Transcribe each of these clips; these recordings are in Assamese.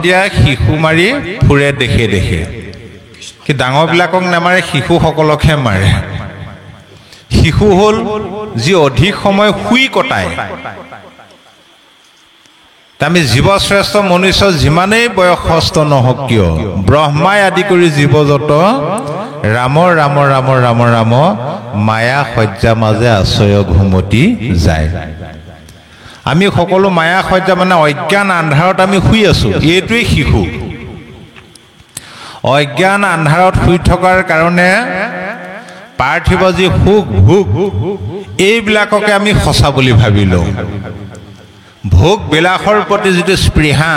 দিয়া শিশু মাৰি ফুৰে দেখে দেখে কি ডাঙৰবিলাকক নামাৰে শিশুসকলকহে মাৰে শিশু হ'ল যি অধিক সময় শুই কটায় আমি জীৱশ্ৰেষ্ঠ মনুষ্য যিমানেই বয়সস্থ নহওক কিয় ব্ৰহ্মাই আদি কৰি জীৱজত ৰাম ৰাম ৰাম ৰাম ৰাম মায়া সজ্জা মাজে আশ্ৰয় ঘুমতি যায় আমি সকলো মায়া সজ্জা মানে অজ্ঞান আন্ধাৰত আমি শুই আছো এইটোৱেই শিশু অজ্ঞান আন্ধাৰত শুই থকাৰ কাৰণে পাৰ্থিৱ যি সুখ ভোগ এইবিলাককে আমি সঁচা বুলি ভাবি লওঁ ভোগ বিলাসৰ প্ৰতি যিটো স্পৃহা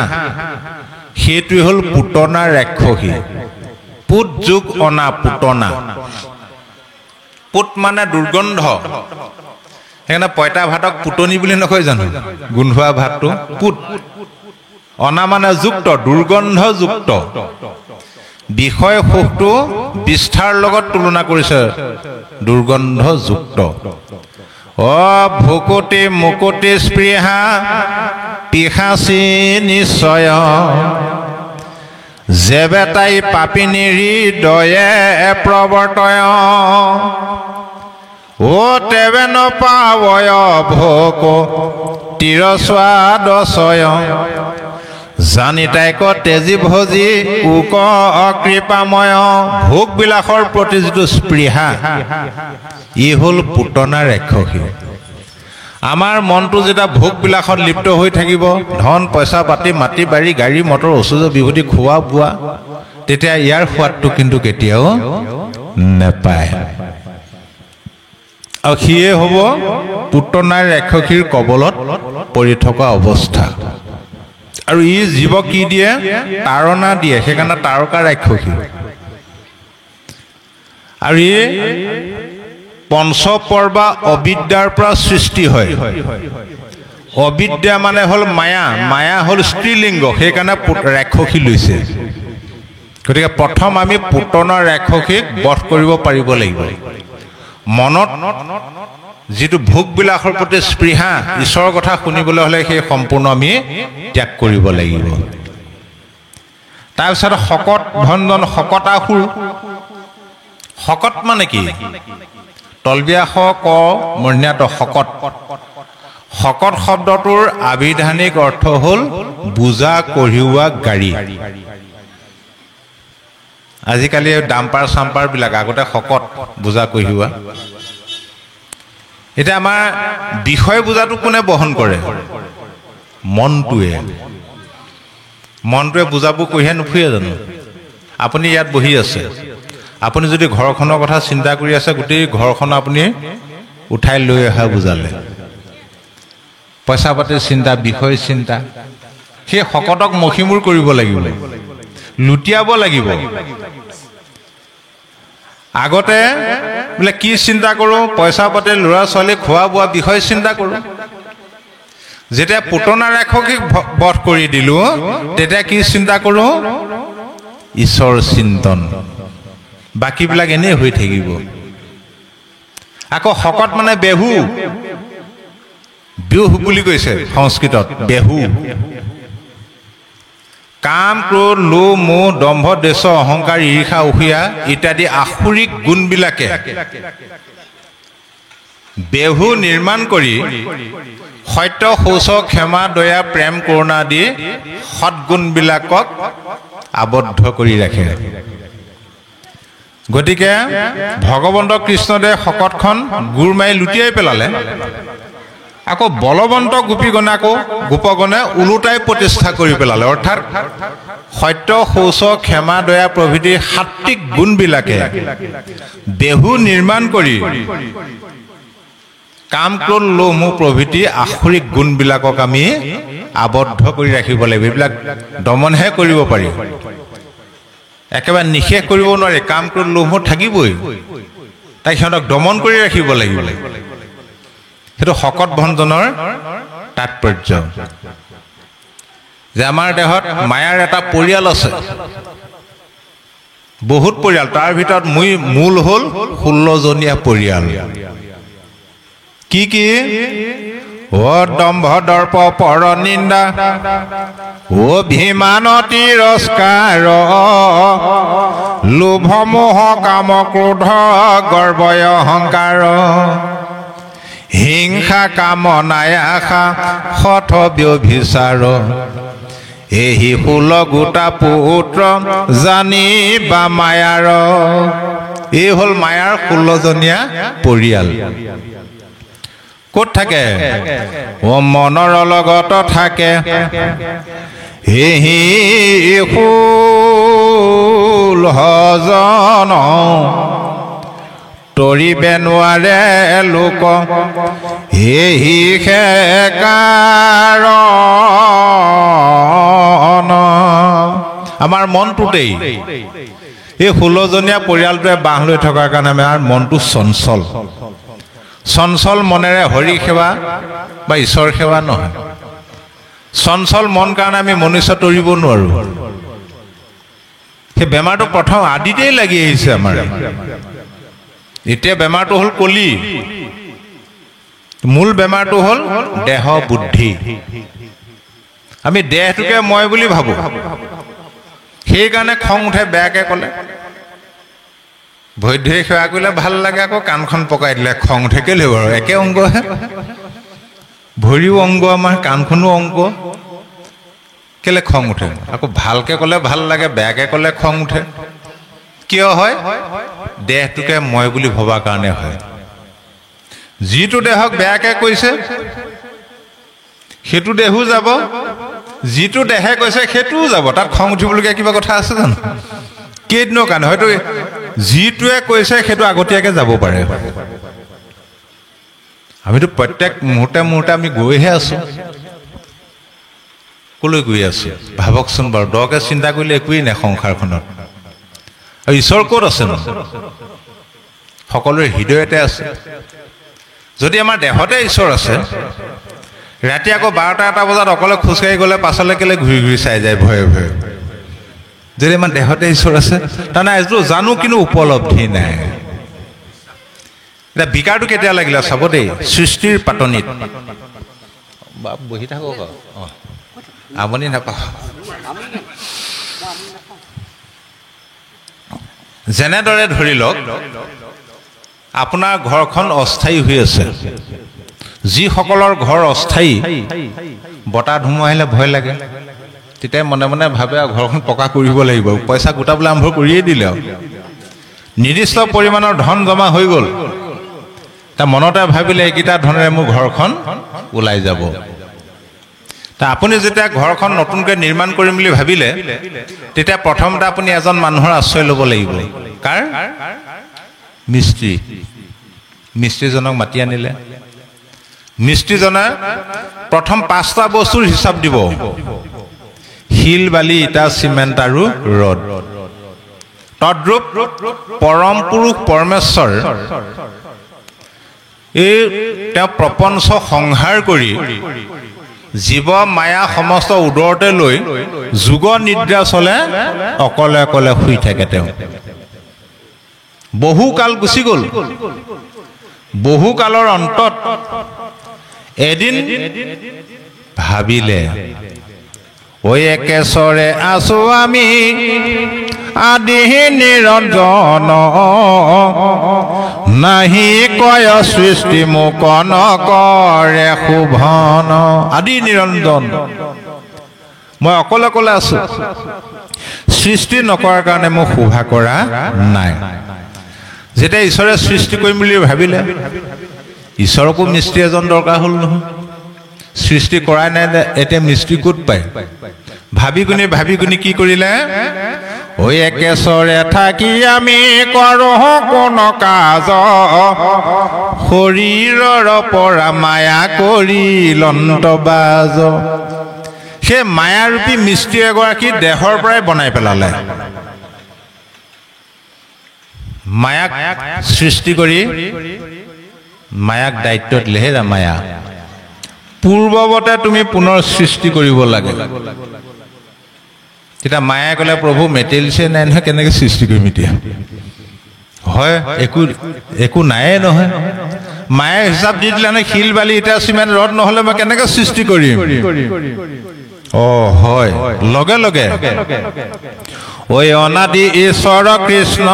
সেইটোৱে হ'ল পুতনা ৰাক্ষসী পুত যোগ অনা পুতনা পুত মানে দুৰ্গন্ধ সেইকাৰণে পঁইতা ভাতক পুতনি বুলি নকয় জানো গোন্ধোৱা ভাতটো পুত অনা মানে যুক্ত দুৰ্গন্ধযুক্ত বিষয় সুখটো বিস্তাৰ লগত তুলনা কৰিছে দুৰ্গন্ধযুক্ত ভোকতে মুকতে স্পৃহা পিশাচি নিশ্চয় জেবেতাই পাপিনীৰ হৃদয়ে প্ৰৱৰ্তয় তেবে নপাৱয় ভোক তিৰস্বাদচয় জানি তাইক তেজী ভজি উক অকৃপাময় ভোগবিলাসৰ প্ৰতি যিটো স্পৃহা ই হ'ল পুতনা ৰাক্ষসী আমাৰ মনটো যেতিয়া ভোগবিলাসত লিপ্ত হৈ থাকিব ধন পইচা পাতি মাটি বাৰী গাড়ী মটৰ ঐশ্বৰ্য বিভূতি খোৱা বোৱা তেতিয়া ইয়াৰ সোৱাদটো কিন্তু কেতিয়াও নেপায় আৰু সিয়ে হ'ব পুতনা ৰাক্ষসীৰ কবলত পৰি থকা অৱস্থা আৰু ই জীৱক কি দিয়ে তাৰণা দিয়ে সেইকাৰণে তাৰকা ৰাক্ষসী আৰু ই পঞ্চপৰ্বা অবিদ্যাৰ পৰা সৃষ্টি হয় অবিদ্যা মানে হ'ল মায়া মায়া হ'ল স্ত্ৰীলিংগ সেইকাৰণে ৰাক্ষসী লৈছে গতিকে প্ৰথম আমি পুতনা ৰাক্ষসীক বধ কৰিব পাৰিব লাগিব মনত যিটো ভোগবিলাসৰ প্ৰতি স্পৃহা ঈশ্বৰৰ কথা শুনিবলৈ হ'লে সেই সম্পূৰ্ণ আমি ত্যাগ কৰিব লাগিব তাৰপিছত শকত ভঞ্জন শকতাসুৰ শকত মানে কি তলবিয়াস ক মৰ্যাত শকত শকত শব্দটোৰ আবিধানিক অৰ্থ হ'ল বুজা কঢ়িওৱা গাড়ী আজিকালি ডাম্পাৰ চাম্পাৰ বিলাক আগতে শকত বুজা কঢ়িওৱা এতিয়া আমাৰ বিষয় বুজাটো কোনে বহন কৰে মনটোৱে বুজাবোৰ কঢ়িয়াই নুফুৰে জানো আপুনি ইয়াত বহি আছে আপুনি যদি ঘৰখনৰ কথা চিন্তা কৰি আছে গোটেই ঘৰখন আপুনি উঠাই লৈ অহা বুজালে পইচা পাতিৰ চিন্তা বিষয় চিন্তা সেই শকতক মষিমূৰ কৰিব লাগিব লুটিয়াব লাগিব আগতে বোলে কি চিন্তা কৰোঁ পইচা পাতি ল'ৰা ছোৱালী খোৱা বোৱা বিষয় চিন্তা কৰোঁ যেতিয়া পুতনা ৰাক্ষসীক বধ কৰি দিলোঁ তেতিয়া কি চিন্তা কৰোঁ ঈশ্বৰ চিন্তন বাকীবিলাক এনেই হৈ থাকিব আকৌ শকত মানে বেহু বুলি কৈছে সংস্কৃতত বেহু কাম ক্ৰোধ লোভ মোহ দম্ভ দেশ অহংকাৰ ঈৰ্ষা অসূয়া ইত্যাদি আসুৰিক গুণবিলাকে বেহু নিৰ্মাণ কৰি সত্য শৌচ ক্ষমা দয়া প্ৰেম কৰুণা আদি সৎগুণবিলাকক আবদ্ধ কৰি ৰাখে গতিকে ভগৱন্ত কৃষ্ণদেৱে শকতখন গুৰ মাৰি লুটিয়াই পেলালে আকৌ বলৱন্ত গোপগণে ওলোটাই প্ৰতিষ্ঠা কৰি পেলালে অৰ্থাৎ সত্য শৌচ ক্ষমা দয়া প্ৰভৃতি সাত্বিক গুণবিলাকে বেহু নিৰ্মাণ কৰি কাম ক্ৰোধ লোভ মোহ প্ৰভৃতি আসুৰিক গুণবিলাকক আমি আবদ্ধ কৰি ৰাখিব লাগিব এইবিলাক দমনহে কৰিব পাৰি একেবাৰে নিশেষ কৰিব নোৱাৰি কাম ক্ৰোধ লোভ মোহ থাকিবই তাই সিহঁতক দমন কৰি ৰাখিব লাগিব সেইটো শকত ভঞ্জনৰ তাৎপৰ্য যে আমাৰ দেহত মায়াৰ এটা পৰিয়াল আছে বহুত পৰিয়াল তাৰ ভিতৰত মূল হ'ল 16জনীয়া পৰিয়াল কি ও দম্ভ দৰ্প পৰ নিন্দা অভিমান তিৰস্কাৰ লোভ মোহ কাম ক্ৰোধ গৰ্বয় অহংকাৰ হিংসা কামনায় আশা হঠ ব্যভিচাৰ এহি 16 গোটা পুত্ৰ জানিবা মায়াৰ। এই হ'ল মায়াৰ 16জনীয়া পৰিয়াল। ক'ত থাকে? ও মনৰ লগত থাকে এহি 16জন তৰিবে নোৱাৰে লোক এহি কাৰণ। আমাৰ মনটোতেই এই 16জনীয়া পৰিয়ালটোৱে বাঁহ লৈ থকাৰ কাৰণে আমাৰ মনটো চঞ্চল। চঞ্চল মনেৰে হৰি সেৱা বা ঈশ্বৰ সেৱা নহয়। চঞ্চল মন কাৰণে আমি মনুষ্য তৰিব নোৱাৰো। সেই বেমাৰটো প্ৰথম আদিতেই লাগি আহিছে আমাৰ। এতিয়া বেমাৰটো হ'ল কলি, মূল বেমাৰটো হ'ল দেহ বুদ্ধি। আমি দেহটোকে মই বুলি ভাবো, সেইকাৰণে খং উঠে বেয়াকে ক'লে। বৈদ্যই সেৱা কৰিলে ভাল লাগে, আকৌ কাণখন পকাই দিলে খং উঠে। কেলে বাৰু? একে অংগহে, ভৰিও অংগ আমাৰ, কাণখনো অংগ, কেলে খং উঠে? আকৌ ভালকে ক'লে ভাল লাগে, বেয়াকে ক'লে খং উঠে। কিয় হয়? দেহটোকে মই বুলি ভবা কাৰণে হয়। যিটো দেহক বেয়াকে কৈছে সেইটো দেহো যাব, যিটো দেহে কৈছে সেইটোও যাব। তাত খং উঠিবলগীয়া কিবা কথা আছে জানো? কেইদিনৰ কাৰণে? হয়তো যিটোৱে কৈছে সেইটো আগতীয়াকে যাব পাৰে। আমিতো প্ৰত্যেক মুহূৰ্তে মুহূৰ্তে আমি গৈহে আছো। কলৈ গৈ আছো ভাবকচোন বাৰু। দকে চিন্তা কৰিলে একোৱেই নাই সংসাৰখনত। আৰু ঈশ্বৰ ক'ত আছে ন? সকলোৰে হৃদয়তে আছে। যদি আমাৰ দেহতে ঈশ্বৰ আছে, ৰাতি আকৌ 12টা-1টা বজাত অকলে খোজকাঢ়ি গ'লে পাছলৈ কেলে ঘূৰি ঘূৰি চাই যায় ভয়ে ভয়ে? যদি আমাৰ দেহতে ঈশ্বৰ আছে, তাৰমানে এইটো জানো কিন্তু উপলব্ধি নাই। এতিয়া বিকাৰটো কেতিয়া লাগিলে চাব দেই। সৃষ্টিৰ পাতনিত বহি থাকক, আমনি নাপাওঁ। যেনেদৰে ধৰি লওক আপোনাৰ ঘৰখন অস্থায়ী হৈ আছে। যিসকলৰ ঘৰ অস্থায়ী, বতাহ ধুমুহা আহিলে ভয় লাগে, তেতিয়া মনে মনে ভাবে আৰু ঘৰখন পকা কৰিব লাগিব, পইচা গোটাবলৈ আৰম্ভ কৰিয়ে দিলে। আৰু নিৰ্দিষ্ট পৰিমাণৰ ধন জমা হৈ গ'ল, তাৰ মনতে ভাবিলে এইকেইটা ধনেৰে মোৰ ঘৰখন ওলাই যাব। তা আপুনি যেতিয়া ঘৰখন নতুনকৈ নিৰ্মাণ কৰিম বুলি ভাবিলে, তেতিয়া প্ৰথমতে আপুনি এজন মানুহৰ আশ্ৰয় ল'ব লাগিব। কাৰ? মিস্ত্ৰী। মিস্ত্ৰীজনক মাতি আনিলে। মিস্ত্ৰীজনে প্ৰথম 5টা বস্তুৰ হিচাপ দিব: শিল, বালি, ইটা, চিমেণ্ট আৰু ৰদ। তদ্ৰূপ পৰম পুৰুষ পৰমেশ্বৰ এই তেওঁ প্ৰপঞ্চ সংহাৰ কৰি জীৱ মায়া সমস্ত উদৰতে লৈ যোগ নিদ্ৰা চলে, অকলে অকলে শুই থাকে। তেওঁ বহু কাল গুচি গ'ল। বহু কালৰ অন্তত এদিন ভাবিলে, ঐ একেচৰে আছো আমি আদি নিৰঞ্জন, নাহি কয় সৃষ্টি মোক নকৰে শোভন। আদি নিৰঞ্জন, মই অকলে অকলে আছো, সৃষ্টি নকৰাৰ কাৰণে মোক শোভা কৰা নাই। যেতিয়া ঈশ্বৰে সৃষ্টি কৰিম বুলি ভাবিলে, ঈশ্বৰকো মিস্ত্ৰী এজন দৰকাৰ হ'ল নহয়। সৃষ্টি কৰাই নাই, এতিয়া মিস্ত্ৰী ক'ত পায়? ভাবি গুণি কি কৰিলে? ঐ একেচৰে থাকি আমি কৰো কোন কাজ, শৰীৰৰ পৰা মায়া কৰি লন্তবাজ। সেই মায়াৰূপী মিস্ত্ৰী এগৰাকী দেহৰ পৰাই বনাই পেলালে। মায়াক সৃষ্টি কৰি মায়াক দায়িত্ব দিলে, হে মায়া পূৰ্বৱতে তুমি পুনৰ সৃষ্টি কৰিব লাগে। তেতিয়া মায়াই ক'লে, প্ৰভু মেটেৰিয়েলছে নাই নহয়, কেনেকৈ সৃষ্টি কৰিম এতিয়া? হয়, একো নাইয়ে নহয়। মায়ে হিচাপ দি দিলে নহয় শিল বালি ইটা চিমেণ্ট ৰদ নহ'লে মই কেনেকৈ সৃষ্টি কৰিম হয় লগে লগে ঐ অনাদি ঈশ্বৰ কৃষ্ণ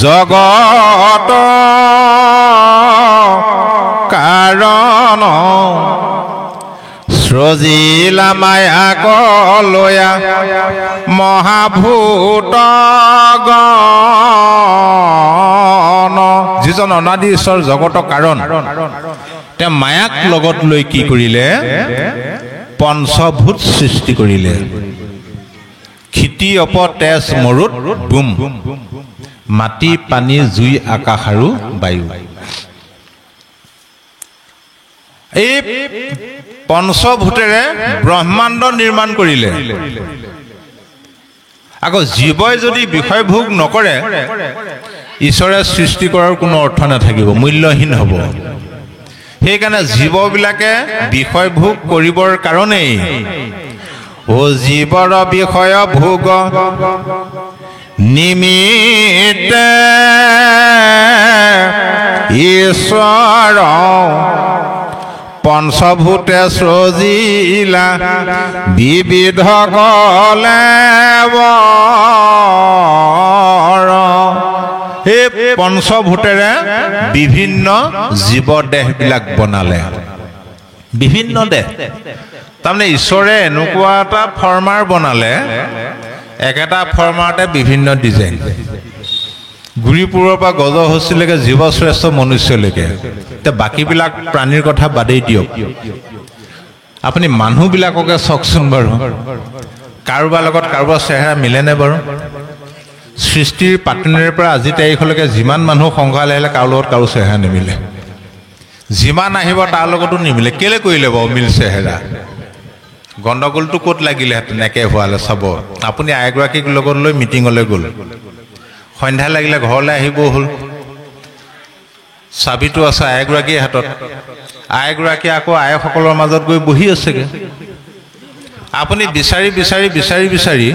জগত কাৰণ সৃজিলা মায়া কলয়া মহাভূত গণ যিজন অনাদি ঈশ্বৰ জগতৰ কাৰণ তেওঁ মায়াক লগত লৈ কি কৰিলে পঞ্চভূত সৃষ্টি কৰিলে ক্ষিতি অপ তেজ মৰুত বুম মাটি পানী জুই আকাশ আৰু বায়ু এই পঞ্চভূতেৰে ব্ৰহ্মাণ্ড নিৰ্মাণ কৰিলে আকৌ জীৱই যদি বিষয় ভোগ নকৰে ঈশ্বৰে সৃষ্টি কৰাৰ কোনো অৰ্থ নাথাকিব মূল্যহীন হ'ব সেইকাৰণে জীৱবিলাকে বিষয় ভোগ কৰিবৰ কাৰণেই জীৱৰ বিষয় ভোগ নিমিত্তে ঈশ্বৰ পঞ্চভূতে সৃজিলা বিবিধ কলেবৰ এই পঞ্চভূতেৰে বিভিন্ন জীৱ দেহবিলাক বনালে বিভিন্ন দেহ তাৰমানে ঈশ্বৰে এনেকুৱা এটা ফৰ্মাৰ বনালে একেটা ফৰ্মাৰতে বিভিন্ন ডিজাইন গুৰিপুৰৰ পৰা গজহস্তীলৈকে জীৱশ্ৰেষ্ঠ মনুষ্যলৈকে এতিয়া বাকীবিলাক প্ৰাণীৰ কথা বাদেই দিয়ক আপুনি মানুহবিলাককে চাওকচোন বাৰু কাৰোবাৰ লগত কাৰোবাৰ চেহেৰা মিলেনে বাৰু সৃষ্টিৰ পাতনিৰ পৰা আজি তাৰিখলৈকে যিমান মানুহ সংগ্ৰহালয় আহিলে কাৰো লগত কাৰো চেহেৰা নিমিলে যিমান আহিব তাৰ লগতো নিমিলে কেলে কৰিলে বাৰু মিল চেহেৰা গণ্ডগোলটো ক'ত লাগিলেহেঁতেন একে হোৱালে চাব আপুনি আইগৰাকীক লগত লৈ মিটিঙলৈ গ'ল সন্ধ্যা লাগিলে ঘৰলৈ আহিব হ'ল চাবিটো আছে আইগৰাকীৰ হাতত আইগৰাকী আকৌ আইসকলৰ মাজত গৈ বহি আছেগৈ আপুনি বিচাৰি বিচাৰি বিচাৰি বিচাৰি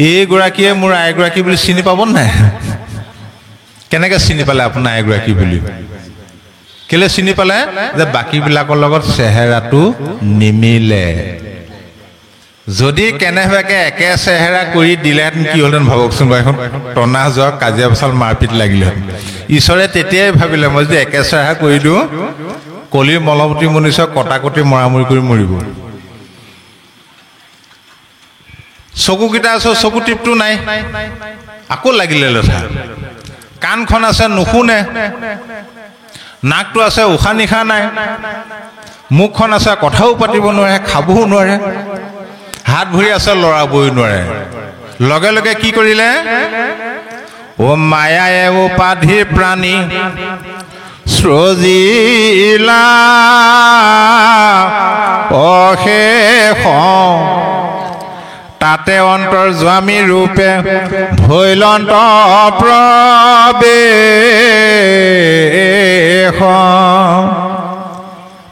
এইগৰাকীয়ে মোৰ আইগৰাকী বুলি চিনি পাব নাই কেনেকৈ চিনি পালে আপোনাৰ আইগৰাকী বুলি কেলে চিনি পালে যে বাকীবিলাকৰ লগত চেহেৰাটো নিমিলে যদি কেনেবাকে একে চেহেৰা কৰি দিলেহেঁতেন কি হ'লহেঁতেন ভাবকচোন বাৰু এখন টনা যোৱা কাজিয়া পেচাল মাৰপিট লাগিলেহেঁতেন ঈশ্বৰে তেতিয়াই ভাবিলে মই যদি একে চেহেৰা কৰি দিওঁ কলিৰ মলমতী মনুষ্য কটাকটি মৰামৰি কৰি মৰিব চকুকেইটা আছে চকু টিপটো নাই আকৌ লাগিলে লেঠা কাণখন আছে নুশুনে নাকটো আছে উশাহ নিশাহ নাই মুখখন আছে কথাও পাতিব নোৱাৰে খাবও নোৱাৰে হাত ভৰি আছে লৰাবই নোৱাৰে লগে লগে কি কৰিলে ও মায়ায়ে উপাধি প্ৰাণী সৃজিলা অশেষ তাতে অন্তৰ্যামী ৰূপে ভৈলন্ত প্ৰৱেশ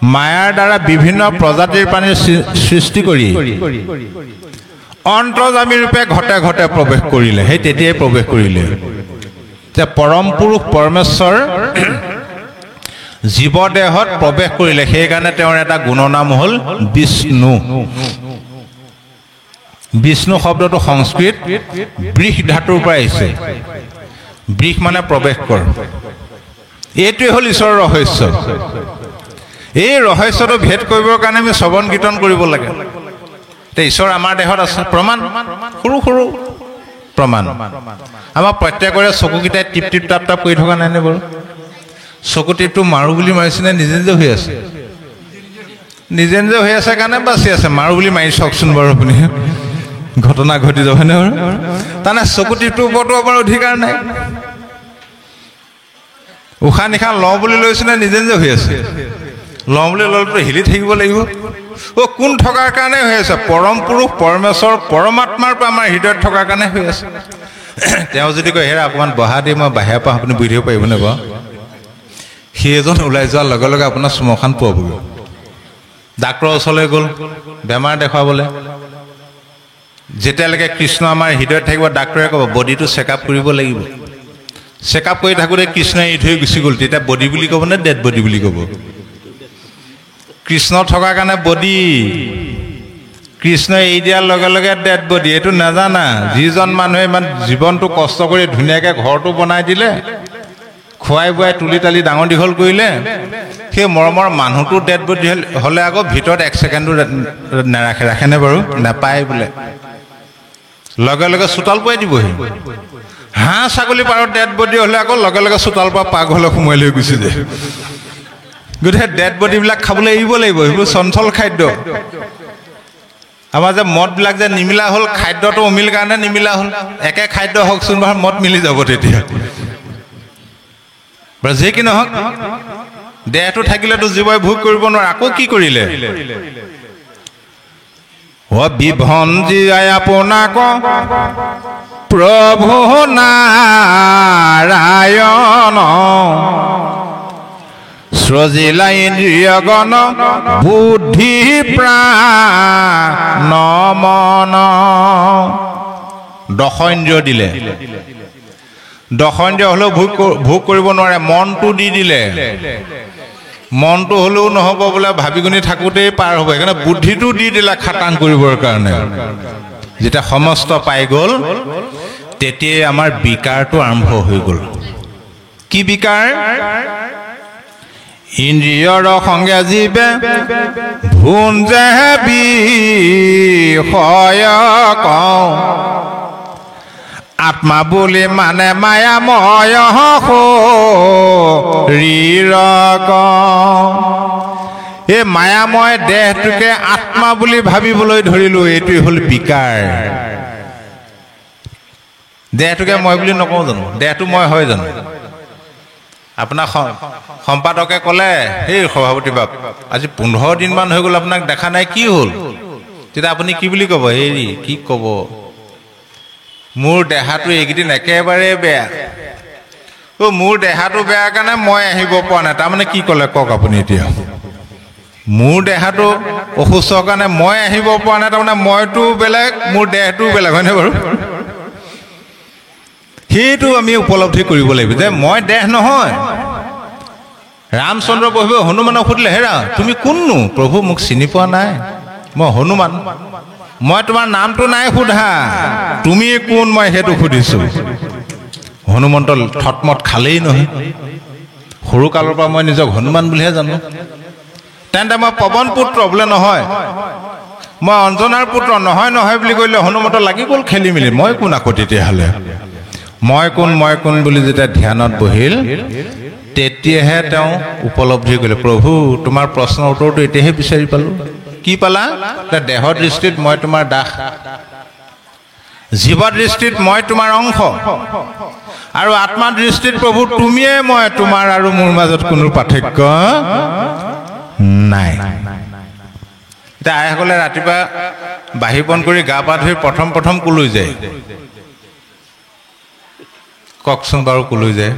মায়াৰ দ্বাৰা বিভিন্ন প্ৰজাতিৰ প্ৰাণীৰ সৃষ্টি কৰি অন্তৰ্যামী ৰূপে ঘটে ঘটে প্ৰৱেশ কৰিলে সেই তেতিয়াই প্ৰৱেশ কৰিলে যে পৰম পুৰুষ পৰমেশ্বৰ জীৱদেহত প্ৰৱেশ কৰিলে সেইকাৰণে তেওঁৰ এটা গুণনাম হ'ল বিষ্ণু বিষ্ণু শব্দটো সংস্কৃত বৃষ ধাতুৰ পৰা আহিছে বৃষ মানে প্ৰৱেশ কৰ এইটোৱে হ'ল ঈশ্বৰৰ ৰহস্য এই ৰহস্যটো ভেদ কৰিবৰ কাৰণে আমি শ্ৰৱণ কীৰ্তন কৰিব লাগে এতিয়া ঈশ্বৰ আমাৰ দেহত আছে প্ৰমাণ সৰু সৰু প্ৰমাণ আমাৰ প্ৰত্যেকৰে চকুকেইটাই টিপ টিপ টাপ টাপ কৰি থকা নাইনে বাৰু চকু টিপটো মাৰোঁ বুলি মাৰিছেনে নিজে নিজে হৈ আছে নিজে নিজে হৈ আছে কাৰণে বাচি আছে মাৰোঁ বুলি মাৰি চাওকচোন বাৰু আপুনি ঘটনা ঘটি যাবনে বাৰু তাৰমানে চকু টিপটোৰ ওপৰতো আমাৰ অধিকাৰ নাই উশাহ নিশাহ লওঁ বুলি লৈছেনে নিজে নিজে হৈ আছে লওঁ বুলি ল'লেতো হিলি থাকিব লাগিব কোন থকাৰ কাৰণে হৈ আছে পৰম পুৰুষ পৰমেশ্বৰ পৰমাত্মাৰ পৰা আমাৰ হৃদয়ত থকাৰ কাৰণে হৈ আছে তেওঁ যদি কয় হেৰা অকণমান বহা দি মই বাহিৰৰ পৰা আপুনি বহি থাকিব পাৰিবনে বাৰু সি এজন ওলাই যোৱাৰ লগে লগে আপোনাৰ শ্মশান পোৱাবগৈ ডাক্তৰৰ ওচৰলৈ গ'ল বেমাৰ দেখুৱাবলৈ যেতিয়ালৈকে কৃষ্ণ আমাৰ হৃদয়ত থাকিব ডাক্তৰে ক'ব বডিটো চেক আপ কৰিব লাগিব চেকআপ কৰি থাকোঁতে কৃষ্ণই এৰি থৈ গুচি গ'ল, তেতিয়া বডি বুলি ক'ব নে ডেড বডি বুলি ক'ব? কৃষ্ণ থকাৰ কাৰণে বডি, কৃষ্ণ এৰি দিয়াৰ লগে লগে ডেড বডি। এইটো নাজানা, যিজন মানুহে ইমান জীৱনটো কষ্ট কৰি ধুনীয়াকৈ ঘৰটো বনাই দিলে, খুৱাই বুৱাই তুলি তালি ডাঙৰ দীঘল কৰিলে, সেই মৰমৰ মানুহটো ডেড বডি হ'লে আকৌ ভিতৰত 1 ছেকেণ্ডো ৰাখেনে বাৰু? নাপায় বোলে, লগে লগে চোতাল পোৱাই দিবহি। হাঁহ ছাগলী পাৰৰ ডেড বডি হ'লে আকৌ লগে লগে চোতাল পৰা পাকঘৰলৈ সোমাই লৈ গুচি যায়। গতিকে ডেড বডিবিলাক খাবলৈ এৰিব লাগিব, সেইবোৰ চঞ্চল খাদ্য। আমাৰ যে মদবিলাক যে নিমিলা হ'ল, খাদ্যটো অমিল কাৰণে নিমিলা হ'ল। একে খাদ্য হওকচোন বাৰু, মদ মিলি যাব তেতিয়া। যি কি নহওক, দেহটো থাকিলেতো জীৱই ভোগ কৰিব নোৱাৰে। আকৌ কি কৰিলে? বিভঞ্জী আপোনাক প্ৰভু নাৰায়ণ সৃজিলা ইন্দ্ৰিয়গণ বুদ্ধি প্ৰাণ মন। 10 ইন্দ্ৰিয় দিলে, 10 ইন্দ্ৰিয় হ'লেও ভোগ কৰিব নোৱাৰে। মনটো দি দিলে, মনটো হ'লেও নহ'ব বোলে, ভাবি গুণি থাকোঁতেই পাৰ হ'ব। সেইকাৰণে বুদ্ধিটো দি দিলে খাটাং কৰিবৰ কাৰণে। যেতিয়া সমস্ত পাই গ'ল, তেতিয়াই আমাৰ বিকাৰটো আৰম্ভ হৈ গ'ল। কি বিকাৰ? ইন্দ্ৰিয়ৰ সংগে জীৱে ভুঞ্জে বিষয় কওঁ, আত্মা বুলি মানে মায়াময় শৰীৰ কওঁ। এই মায়াময় দেহটোকে আত্মা বুলি ভাবিবলৈ ধৰিলোঁ, এইটোৱে হ'ল বিকাৰ। দেহটোকে মই বুলি নকওঁ জানো? দেহটো মই হয় জানো? আপোনাক সম্পাদকে ক'লে, সেই সভাপতি বাপ আজি 15 দিনমান হৈ গ'ল আপোনাক দেখা নাই, কি হ'ল? তেতিয়া আপুনি কি বুলি ক'ব? হেৰি কি ক'ব, মোৰ দেহাটো এইকেইদিন একেবাৰে বেয়া। মোৰ দেহাটো বেয়া কাৰণে মই আহিব পৰা নাই। তাৰমানে কি ক'লে কওক আপুনি এতিয়া? মোৰ দেহাটো অসুস্থ কাৰণে মই আহিব পৰা নাই, তাৰমানে মইতো বেলেগ, মোৰ দেহটোও বেলেগ, হয়নে বাৰু? সেইটো আমি উপলব্ধি কৰিব লাগিব যে মই দেহ নহয়। ৰামচন্দ্ৰ প্ৰভুৱে হনুমানক সুধিলে, হেৰা তুমি কোননো? প্ৰভু মোক চিনি পোৱা নাই, মই হনুমান। মই তোমাৰ নামটো নাই সোধা, তুমি কোন মই সেইটো সুধিছোঁ। হনুমন্ত থতমত খালেই নহয়, সৰুকালৰ পৰা মই নিজক হনুমান বুলিহে জানো। তেন্তে মই পৱন পুত্ৰ বোলে নহয়, মই অঞ্জনাৰ পুত্ৰ নহয় নহয় বুলি কৈলে হনুমন্ত লাগি গ'ল খেলি মেলি। মই কোন আকৌ তেতিয়াহ'লে? মই কোন বুলি যেতিয়া ধ্যানত বহিল, তেতিয়াহে তেওঁ উপলব্ধি কৰিলে, প্ৰভু তোমাৰ প্ৰশ্নৰ উত্তৰটো এতিয়াহে বিচাৰি পালোঁ। কি পালা? দেহৰ দৃষ্টিত মই তোমাৰ দাস, জীৱ দৃষ্টিত মই তোমাৰ অংশ, আৰু আত্মা দৃষ্টিত প্ৰভু তুমিয়ে মই, তোমাৰ আৰু মোৰ মাজত কোনো পাৰ্থক্য নাই। এতিয়া আইসকলে ৰাতিপুৱা বাঢ়ি বন কৰি গা পা ধুই প্ৰথম কলৈ যায়? কওকচোন বাৰু, কলৈ যায়?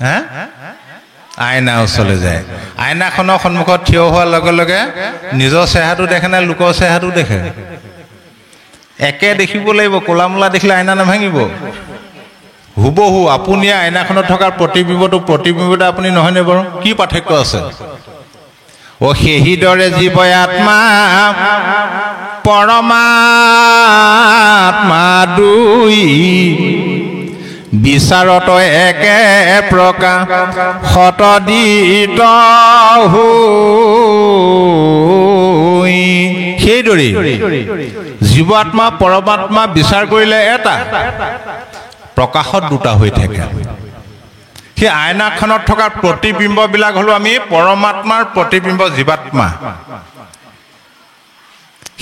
হা? আইনা ওচৰলৈ যায়। আইনাখনৰ সন্মুখত থিয় হোৱাৰ লগে লগে নিজৰ চেহেৰাটো দেখে নে লোকৰ চেহেৰাটো দেখে? একে দেখিব লাগিব। ক'লা মোলা দেখিলে আইনা নাভাঙিব। হুবহু আপুনিয়ে আইনাখনত থকা প্ৰতিবিম্বটো আপুনি নহয়নে বাৰু? কি পাৰ্থক্য আছে? সেইদৰে জীৱই আত্মা পৰমাত্মা দুই, বিচাৰত একে প্ৰকাৰ শতদিত হৈ। সেইদৰে জীৱ আত্মা পৰমাত্মা বিচাৰ কৰিলে এটা, প্ৰকাশত দুটা হৈ থাকে। সেই আইনাখনত থকা প্ৰতিবিম্ববিলাক হ'লো আমি পৰমাত্মাৰ প্ৰতিবিম্ব, জীৱাত্মা।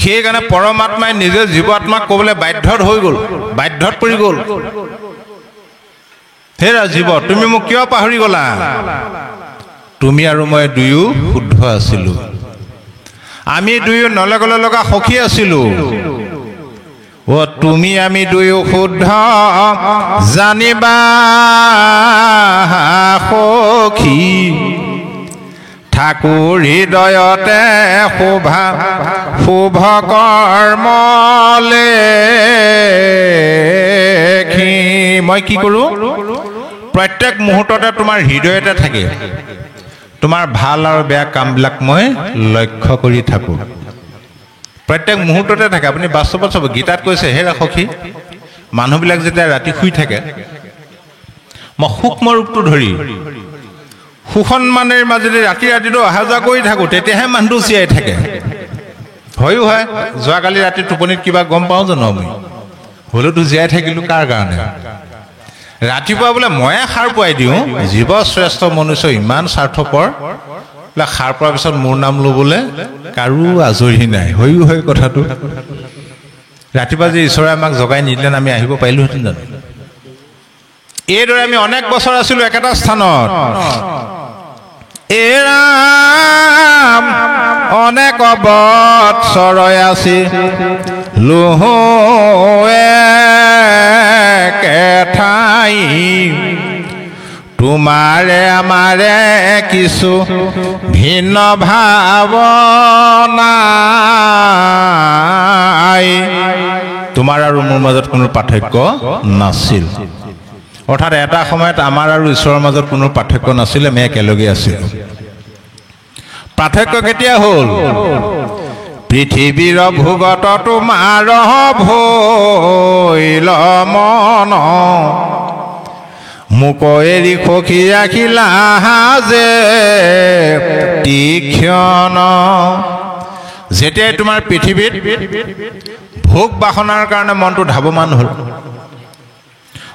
সেইকাৰণে পৰমাত্মাই নিজে জীৱাত্মাক ক'বলৈ বাধ্যত হৈ গ'ল, বাধ্যত পৰি গ'ল। হেৰা জীৱ, তুমি মোক কিয় পাহৰি গ'লা? তুমি আৰু মই দুয়ো শুদ্ধ আছিলোঁ, আমি দুয়ো নলগলে লগা সখী আছিলোঁ। তুমি আমি দুয়ো শুদ্ধ জানিবা সখী, ঠাকুৰ হৃদয়তে শোভা শুভ কৰ্মলে মই কি কৰোঁ প্ৰত্যেক মুহূৰ্ততে তোমাৰ হৃদয়তে থাকে তোমাৰ ভাল আৰু বেয়া কামবিলাক মই লক্ষ্য কৰি থাকোঁ প্ৰত্যেক মুহূৰ্ততে থাকে আপুনি বাস্তৱত চাব গীতাত কৈছে হে ৰাখি মানুহবিলাক যেতিয়া ৰাতি শুই থাকে মই সূক্ষ্ম ৰূপটো ধৰি সুসন্মানেৰ মাজেদি ৰাতিটো অহা যোৱা কৰি থাকোঁ তেতিয়াহে মানুহটো জীয়াই থাকে হয়ো হয় যোৱাকালি ৰাতি টোপনিত কিবা গম পাওঁ জানো আমি হ'লেওতো জীয়াই থাকিলোঁ কাৰ কাৰণে ৰাতিপুৱা বোলে ময়ে সাৰ পুৱাই দিওঁ জীৱ শ্ৰেষ্ঠ মনুষ্য ইমান স্বাৰ্থপৰ বোলে সাৰ পোৱাৰ পিছত মোৰ নাম ল'বলৈ কাৰো আজৰি নাই হয়ো হয় কথাটো ৰাতিপুৱা যে ঈশ্বৰে আমাক জগাই নিদিলে আমি আহিব পাৰিলোহেঁতেন জানো এইদৰে আমি অনেক বছৰ আছিলোঁ একেটা স্থানত এৰাম অনেক বৎসৰ আছি ঠাই তোমাৰে আমাৰে কিছু ভিন্ন ভাৱনাই তোমাৰ আৰু মোৰ মাজত কোনো পাৰ্থক্য নাছিল অৰ্থাৎ এটা সময়ত আমাৰ আৰু ঈশ্বৰৰ মাজত কোনো পাৰ্থক্য নাছিল আমি একেলগে আছিলোঁ পাৰ্থক্য কেতিয়া হ'ল পৃথিৱীৰ ভোগত তোমাৰ ভৈল মন মোক এৰি সখী ৰাখিলা যে তীক্ষ্ণ যেতিয়াই তোমাৰ পৃথিৱীত ভোগ বাসনাৰ কাৰণে মনটো ধাৱমান হ'ল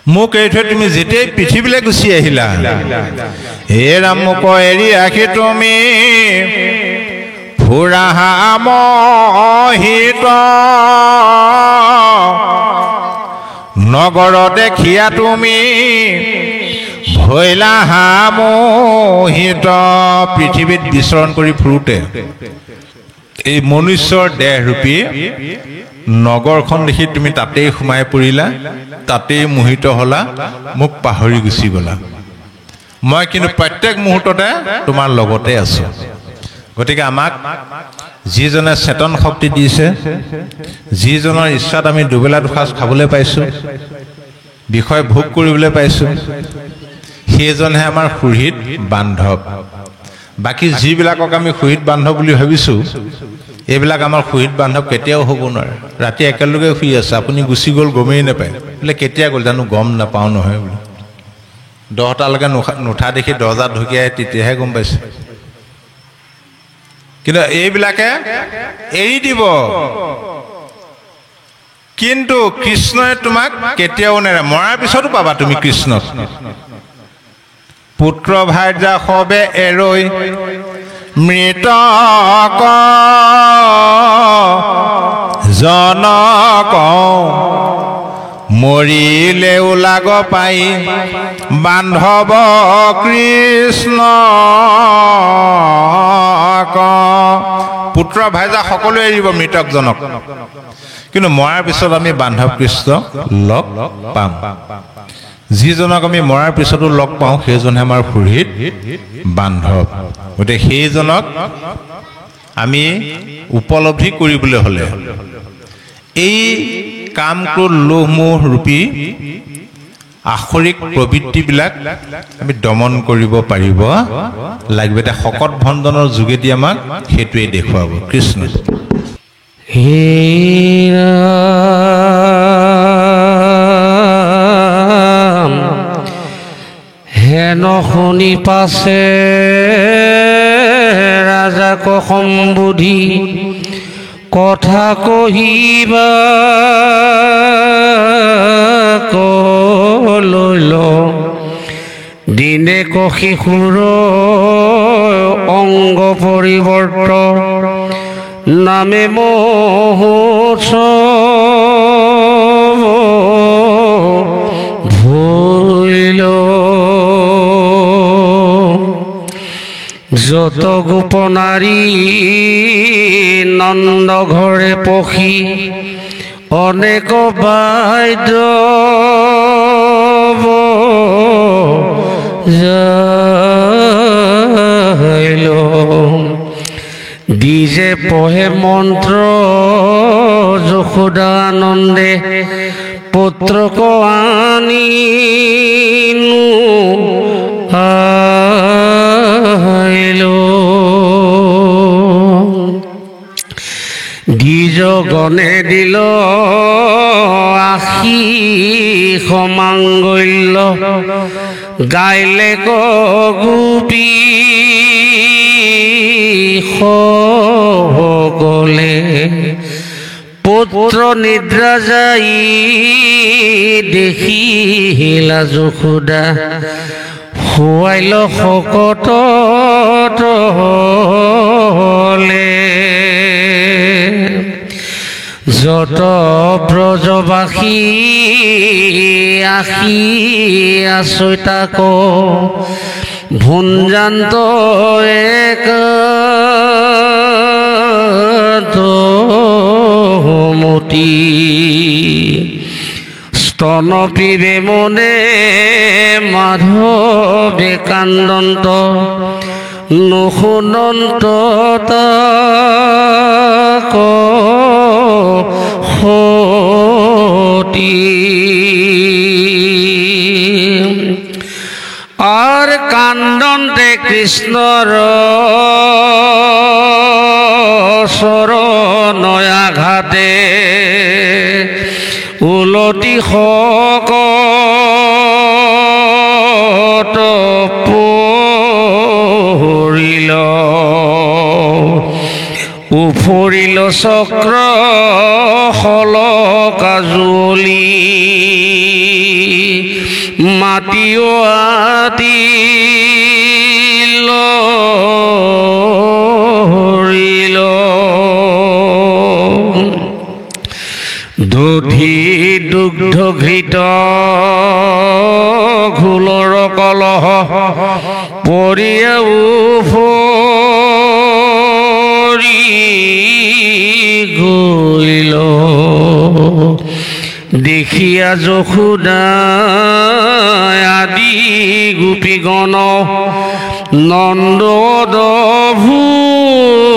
মোক এৰি থৈ তুমি যেতিয়াই পৃথিৱীলৈ গুচি আহিলা হে ৰাম মোক এৰি ৰাখি তুমি ফুৰা মোহিত নগৰ দেখিয়া তুমি ভৈলা মোহিত পৃথিৱীত বিচৰণ কৰি ফুৰোতে এই মনুষ্যৰ দেহৰূপী নগৰখন দেখি তুমি তাতেই সোমাই পৰিলা তাতেই মোহিত হলা মোক পাহৰি গুচি গলা মই কিন্তু প্ৰত্যেক মুহূৰ্ততে তোমাৰ লগতে আছো গতিকে আমাক যিজনে চেতন শক্তি দিছে যিজনৰ ইচ্ছাত আমি দুবেলা দুসাঁজ খাবলৈ পাইছোঁ বিষয় ভোগ কৰিবলৈ পাইছোঁ সেইজনহে আমাৰ সুহৃদ বান্ধৱ বাকী যিবিলাকক আমি সুহৃদ বান্ধৱ বুলি ভাবিছোঁ এইবিলাক আমাৰ সুহৃদ বান্ধৱ কেতিয়াও হ'ব নোৱাৰে ৰাতি একেলগে শুই আছে আপুনি গুচি গ'ল গমেই নাপায় বোলে কেতিয়া গ'ল জানো গম নাপাওঁ নহয় বোলে 10টালৈকে নুঠা দেখি দৰ্জাত ঢুকিয়াই তেতিয়াহে গম পাইছে কিন্তু এইবিলাকে এৰি দিব কিন্তু কৃষ্ণই তোমাক কেতিয়াও নেৰে মৰাৰ পিছতো পাবা তুমি কৃষ্ণক পুত্ৰ ভাৰ্যা সবে এৰৈ মৃতক জনক মৰিলেও লাগ পাই বান্ধৱ কৃষ্ণ পুত্ৰ ভাইজা সকলোৱে এৰিব মৃতকজনক কিন্তু মৰাৰ পিছত আমি বান্ধৱ কৃষ্ণ লগ পাম যিজনক আমি মৰাৰ পিছতো লগ পাওঁ সেইজনহে আমাৰ সুহৃদ বান্ধৱ গতিকে সেইজনক আমি উপলব্ধি কৰিবলৈ হ'লে এই কামক্ৰোধ লোভ মোহ ৰূপী আখৰিক প্ৰবৃত্তিবিলাক আমি দমন কৰিব পাৰিব লাগিব এটা শকত ভণ্ডনৰ যোগেদি আমাক সেইটোৱে দেখুৱাব কৃষ্ণ হেন শুনি পাছে ৰাজাক সম্বোধি কথা কহিবা কলৈল দিনে শিশুৰ অংগ পৰিৱৰ্তন নামে মহোৎসৱ ভৈল যত গোপনাৰী নন্দ ঘৰে পখি অনেক বাদ্য দিজে পঢ়ে মন্ত্ৰ যশোদানন্দে পুত্ৰক আনিনো আইলো দ্বিজগণে দিল আশীষ মাংগল্য গাইলে গোপী সকলে পুত্ৰ নিদ্ৰা যাই দেখিলা যশোদা শুৱাইল শকত তলে যত ব্ৰজবাসী আশী আচৈতাক ভুঞ্জান্ত এক মতি স্তন পিবে মনে মাধৱে কান্দন্ত নুশুনন্ত তাক সতী আৰ কান্দন্তে কৃষ্ণৰ চৰণয়াঘাতে উলটি শকত পৰিল উফৰিল চক্ৰ শলকা জুলি মাটিও আতিল দধি দুগ্ধ ঘৃত ঘোলৰ কলহ পৰিয়ে উফৰি গইল দেখিয়া যশোদা আদি গোপীগণ নন্দদ ভূত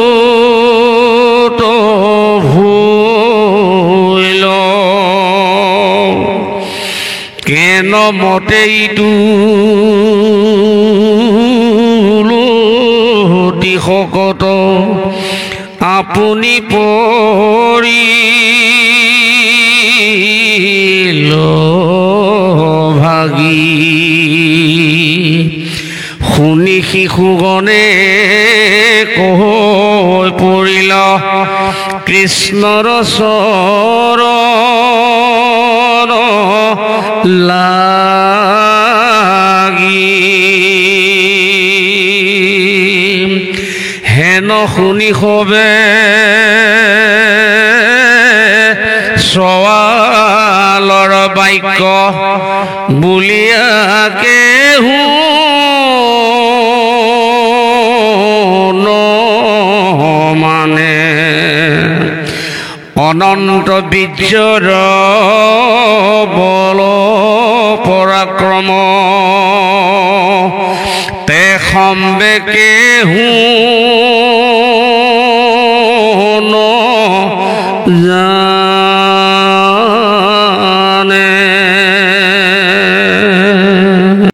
ভূইল কেন মতে ইটো লুটি শকত আপুনি পৰিল ভাগি শুনি শিশুগণে কৈ পৰিল কৃষ্ণৰ চৰণ লাগি হেন শুনি সবে সৱালৰ বাক্য বুলিয়াকে মানে অনন্ত বীৰ্যৰ বল পৰাক্ৰম তে সম্বেকে জানে